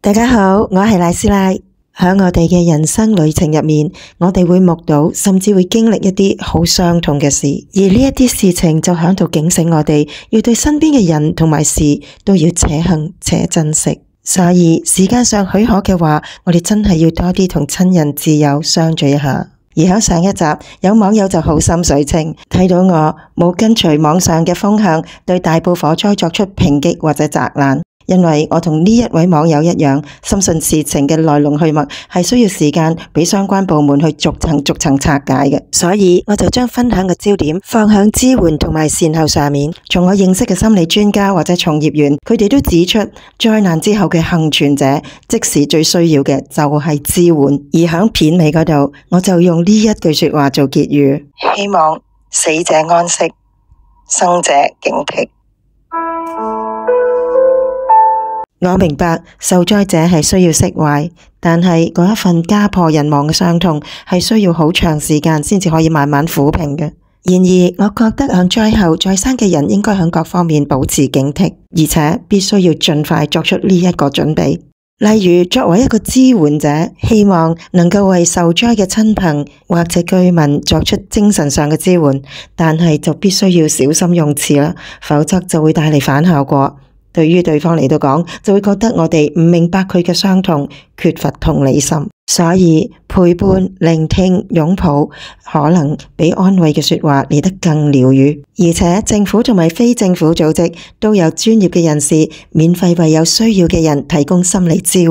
大家好，我係賴師奶。喺我哋嘅人生旅程入面，我哋會目睹甚至會經歷一啲好傷痛嘅事，而呢一啲事情就響度警醒我哋，要對身邊嘅人同埋事都要且行且珍惜。所以時間上許可嘅話，我哋真係要多啲同親人摯友相聚一下。而喺上一集，有網友就好心水清，睇到我冇跟隨網上嘅風向，對大埔火災作出抨擊或者責難。因為我同呢一位網友一樣，深信事情嘅來龍去脈係需要時間俾相關部門去逐層拆解嘅，所以我就將分享嘅焦點放向支援同埋善後上面。從我認識嘅心理專家或者從業員，佢哋都指出，災難之後嘅幸存者，即時最需要嘅就係支援。而響片尾嗰度，我就用呢一句說話做結語：希望死者安息，生者警惕。我明白受災者係需要釋懷，但係嗰一份家破人亡嘅傷痛係需要好長時間先至可以慢慢撫平嘅。然而，我覺得響災後在生嘅人應該響各方面保持警惕，而且必須要盡快作出呢一個準備。例如，作為一個支援者，希望能夠為受災嘅親朋或者居民作出精神上嘅支援，但係就必須要小心用詞啦，否則就會帶嚟反效果。對於對方嚟到講，就會覺得我哋唔明白佢嘅傷痛，缺乏同理心。所以陪伴、聆聽、擁抱，可能比安慰嘅說話嚟得更療癒。而且政府同埋非政府組織都有專業嘅人士，免費為有需要嘅人提供心理支援。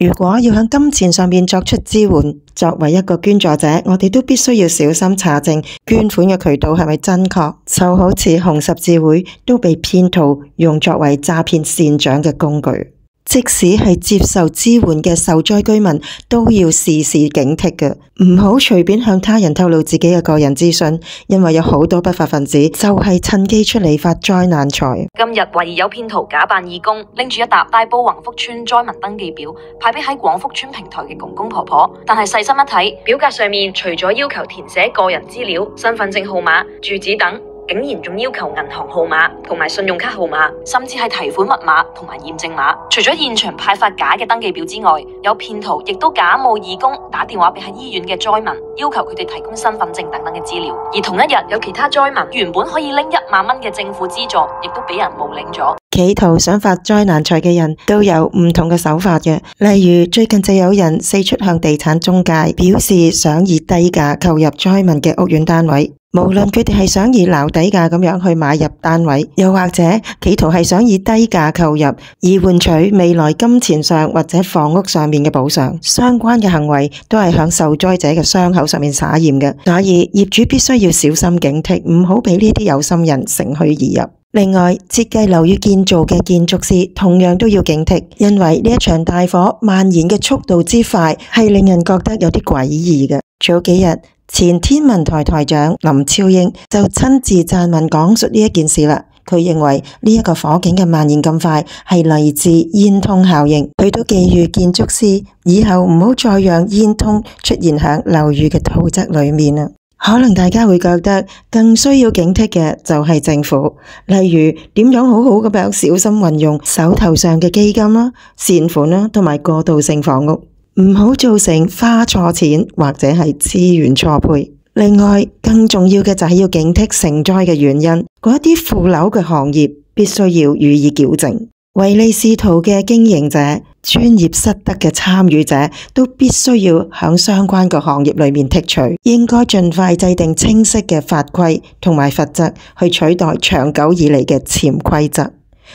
如果要向金錢上面作出支援，作為一個捐助者，我哋都必須要小心查證捐款嘅渠道係咪真確。就好似紅十字會都被騙徒用作為詐騙善長嘅工具。即使係接受支援嘅受災居民，都要時時警惕嘅，唔好隨便向他人透露自己嘅個人資訊，因為有好多不法分子就係趁機出嚟發災難財。今日懷疑有騙徒假扮義工，拎住一沓大埔宏福村災民登記表，派俾喺廣福村平台嘅公公婆婆。但係細心一睇，表格上面除咗要求填寫個人資料、身份證號碼、住址等，竟然仲要求銀行號碼同埋信用卡號碼，甚至係提款密碼同埋驗證碼。除咗現場派發假嘅登記表之外，有騙徒亦都假冒義工打電話俾喺醫院嘅災民，要求佢哋提供身份證等等嘅資料。而同一日，有其他災民原本可以拎1萬蚊嘅政府資助，亦都俾人冒領咗。企圖想發災難財嘅人都有唔同嘅手法嘅，例如最近就有人四出向地產中介表示想以低價購入災民嘅屋苑單位。無論佢哋係想以撈底價咁樣去買入單位，又或者企圖係想以低價購入，以換取未來金錢上或者房屋上面嘅補償，相關嘅行為都係向受災者嘅傷口上面灑鹽嘅，所以業主必須要小心警惕，唔好俾呢啲有心人乘虛而入。另外，設計樓宇建造嘅建築師同樣都要警惕，因為呢一場大火蔓延嘅速度之快，係令人覺得有啲詭異嘅。早幾日，前天文台台長林超英就親自撰文講述呢一件事啦。佢認為呢一個火警嘅蔓延咁快係嚟自煙囪效應，佢都寄語建築師以後唔好再讓煙囪出現喺樓宇嘅土質裏面啦。可能大家會覺得更需要警惕嘅就係政府，例如點樣好好咁樣小心運用手頭上嘅基金啦、善款啦，同埋過渡性房屋，唔好造成花錯錢或者係資源錯配。另外，更重要嘅就係要警惕成災嘅原因，嗰一啲負樓嘅行業必須要予以矯正。唯利是圖嘅經營者、專業失德嘅參與者都必須要響相關嘅行業裏面剔除，應該盡快制定清晰嘅法規同埋罰則，去取代長久以嚟嘅潛規則。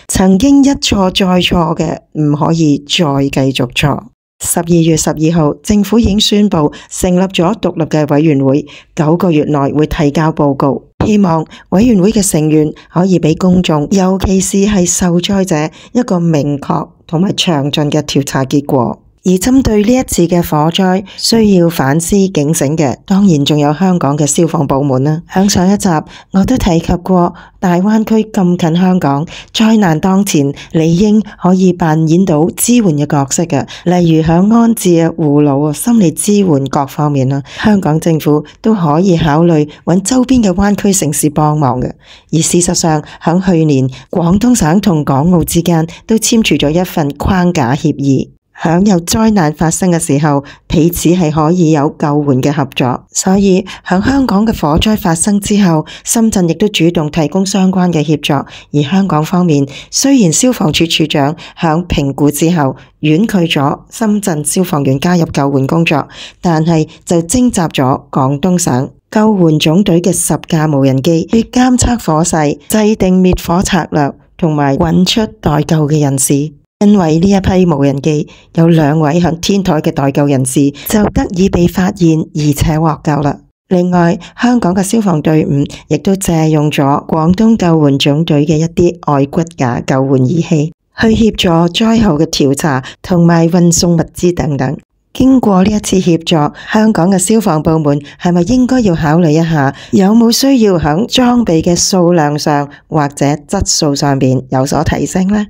曾經一錯再錯嘅，唔可以再繼續錯。12月12號，政府已經宣布成立咗獨立嘅委員會，9個月內會提交報告。希望委員會嘅成員可以俾公眾，尤其是係受災者一個明確同埋詳盡嘅調查結果。而針對呢一次嘅火災，需要反思警醒嘅，當然仲有香港嘅消防部門啦。響上一集我都提及過，大灣區咁近香港，災難當前，理應可以扮演到支援嘅角色嘅，例如響安置啊、護老啊、心理支援各方面啦，香港政府都可以考慮揾周邊嘅灣區城市幫忙嘅。而事實上，響去年廣東省同港澳之間都簽署咗一份框架協議。響有災難發生嘅時候，彼此係可以有救援嘅合作。所以響香港嘅火災發生之後，深圳亦都主動提供相關嘅協助。而香港方面，雖然消防處處長響評估之後婉拒咗深圳消防員加入救援工作，但係就徵集咗廣東省救援總隊嘅10架無人機去監測火勢，制定滅火策略，同埋揾出待救嘅人士。因為呢一批無人機有2位響天台嘅待救人士就得以被發現，而且獲救啦。另外，香港嘅消防隊伍亦都借用咗廣東救援總隊嘅一啲外骨架救援儀器，去協助災後嘅調查同埋運送物資等等。經過呢一次協助，香港嘅消防部門係咪應該要考慮一下，有冇需要響裝備嘅數量上或者質素上面有所提升呢？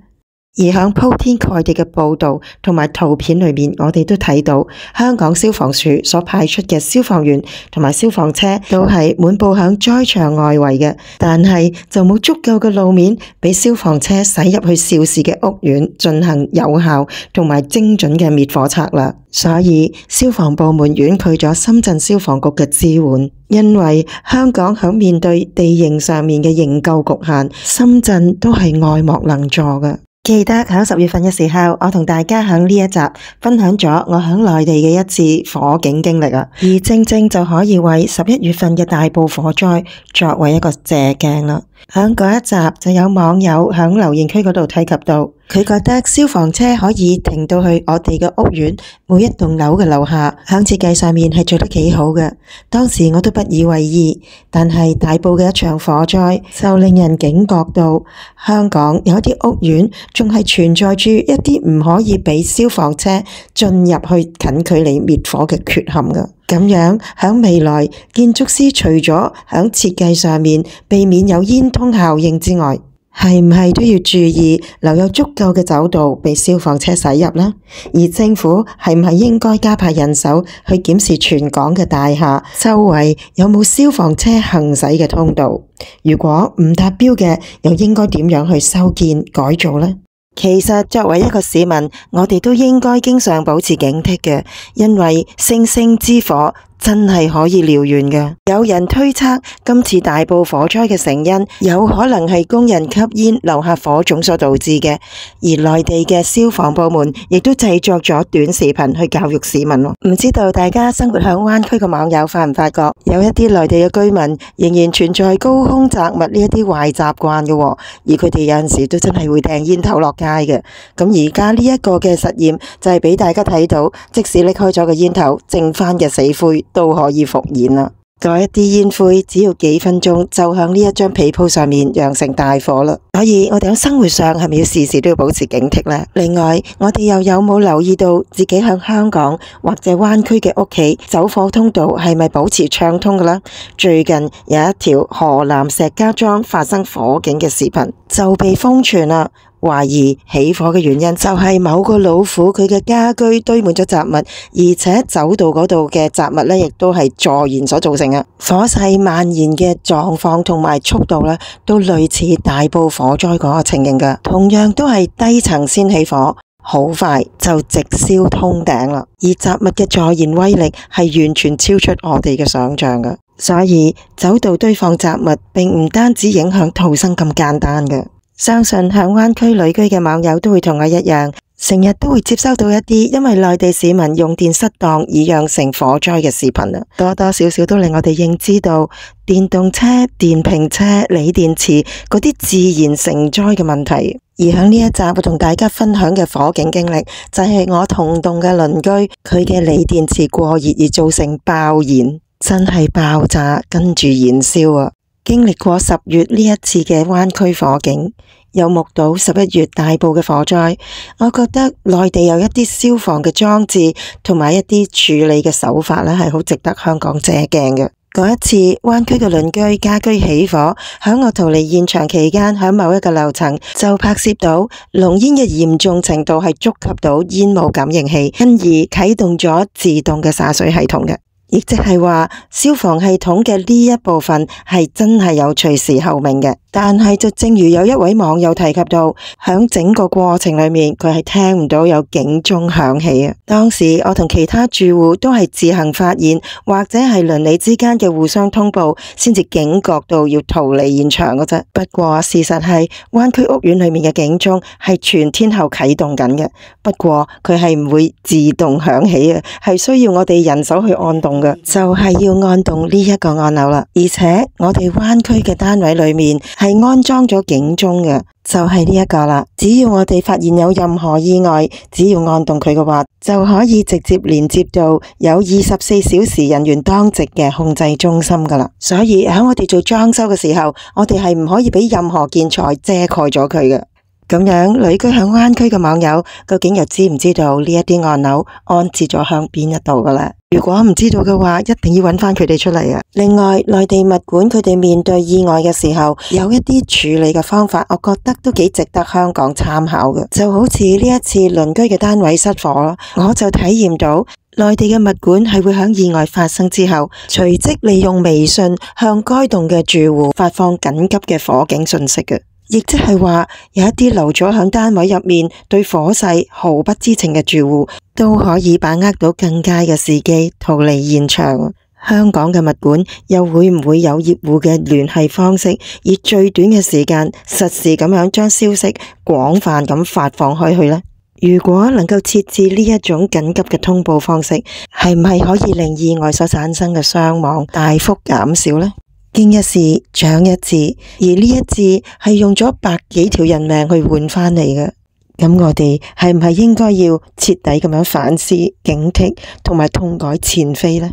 而響鋪天蓋地嘅報道同埋圖片裏面，我哋都睇到香港消防處所派出嘅消防員同埋消防車都係滿布響災場外圍嘅，但係就冇足夠嘅路面俾消防車駛入去肇事嘅屋苑進行有效同埋精準嘅滅火策略。所以消防部門婉拒咗深圳消防局嘅支援，因為香港響面對地形上面嘅營救局限，深圳都係愛莫能助嘅。記得喺10月份嘅時候，我同大家喺呢一集分享咗我喺內地嘅一次火警經歷啊，而正正就可以為11月份嘅大埔火災作為一個借鏡啦。喺嗰一集就有網友喺留言區嗰度提及到，佢覺得消防車可以停到去我哋嘅屋苑每一棟樓嘅樓下，喺設計上面係做得幾好嘅。當時我都不以為意，但係大埔嘅一場火災就令人警覺到，香港有一啲屋苑仲係存在住一啲唔可以俾消防車進入去近距離滅火嘅缺陷㗎。咁樣喺未來，建築師除咗喺設計上面避免有煙通效應之外，係唔係都要注意留有足夠嘅走道俾消防車駛入呢？而政府係唔係應該加派人手去檢視全港嘅大廈周圍有冇消防車行駛嘅通道？如果唔達標嘅，又應該點樣去修建改造呢？其實作為一個市民，我哋都應該經常保持警惕嘅，因為星星之火真係可以燎原嘅。有人推測今次大埔火災嘅成因有可能係工人吸煙留下火種所導致嘅，而內地嘅消防部門亦都製作咗短視頻去教育市民。唔知道大家生活響灣區嘅網友發唔發覺，有一啲內地嘅居民仍然存在高空擲物呢一啲壞習慣嘅，而佢哋有陣時都真係會掟煙頭落街嘅。咁而家呢一個嘅實驗就係俾大家睇到，即使拎開咗個煙頭，剩翻嘅死灰都可以復燃啦。嗰一啲煙灰只要幾分鐘就響呢一張被鋪上面釀成大火啦。所以我哋喺生活上係咪要時時都要保持警惕呢？另外，我哋又有冇留意到自己響香港或者灣區嘅屋企走火通道係咪保持暢通嘅啦？最近有一條河南石家莊發生火警嘅視頻就被瘋傳啦。懷疑起火嘅原因就係某個老虎佢嘅家居堆滿咗雜物，而且走道嗰度嘅雜物呢亦都係助燃所造成嘅。火勢蔓延嘅狀況同埋速度呢都類似大埔火災嗰個情形嘅，同樣都係低層先起火，好快就直燒通頂啦。而雜物嘅助燃威力係完全超出我哋嘅想象嘅，所以走道堆放雜物並唔單止影響逃生咁簡單嘅。相信響灣區旅居嘅網友都會同我一樣，成日都會接收到一啲因為內地市民用電失當而釀成火災嘅視頻啊，多多少少都令我哋認知到電動車、電瓶車、鋰電池嗰啲自然成災嘅問題。而響呢一集我同大家分享嘅火警經歷，就係我同棟嘅鄰居佢嘅鋰電池過熱而造成爆燃，真係爆炸跟住燃燒啊！經歷過10月呢一次嘅灣區火警，又目睹11月大埔嘅火災，我覺得內地有一啲消防嘅裝置同埋一啲處理嘅手法呢係好值得香港借鏡嘅。嗰一次灣區嘅鄰居家居起火，響我逃離現場期間，響某一個樓層就拍攝到濃煙嘅嚴重程度係觸及到煙霧感應器，因而啟動咗自動嘅灑水系統嘅。亦即係話消防系統嘅呢一部分係真係有隨時候命嘅。但係就正如有一位網友提及到，響整個過程裏面，佢係聽唔到有警鐘響起啊。當時我同其他住戶都係自行發現，或者係鄰里之間嘅互相通報，先至警覺到要逃離現場嘅啫。不過事實係，灣區屋苑裏面嘅警鐘係全天候啟動緊嘅，不過佢係唔會自動響起嘅，係需要我哋人手去按動嘅，就係要按動呢一個按鈕啦。而且我哋灣區嘅單位裏面係安裝咗警鐘嘅，就係呢一個啦。只要我哋發現有任何意外，只要按動佢嘅話，就可以直接連接到有24小時人員當值嘅控制中心噶啦。所以喺我哋做裝修嘅時候，我哋係唔可以俾任何建材遮蓋咗佢嘅。咁樣旅居響灣區嘅網友，究竟又知唔知道呢一啲按鈕安置咗向邊一度噶咧？如果唔知道嘅話，一定要揾翻佢哋出嚟啊！另外，內地物管佢哋面對意外嘅時候，有一啲處理嘅方法，我覺得都幾值得香港參考嘅。就好似呢一次鄰居嘅單位失火，我就體驗到內地嘅物管係會響意外發生之後，隨即利用微信向該棟嘅住戶發放緊急嘅火警訊息嘅。亦即係話，有一啲留咗響單位入面對火勢毫不知情嘅住戶，都可以把握到更佳嘅時機逃離現場。香港嘅物管又會唔會有業戶嘅聯繫方式，以最短嘅時間實時咁樣將消息廣泛咁發放開去呢？如果能夠設置呢一種緊急嘅通報方式，係唔係可以令意外所產生嘅傷亡大幅減少呢？經一事長一智，而呢一智係用咗百幾條人命去換返嚟嘅。咁我哋係唔係應該要徹底咁樣反思、警惕同埋痛改前非呢？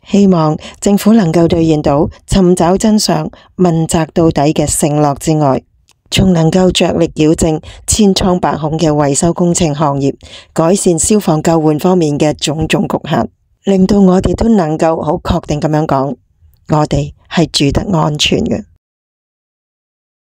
希望政府能夠兌現到尋找真相、問責到底嘅承諾之外，仲能夠着力矯正千瘡百孔嘅維修工程行業，改善消防救援方面嘅種種局限，令到我哋都能夠好確定咁樣講，我哋係住得安全嘅。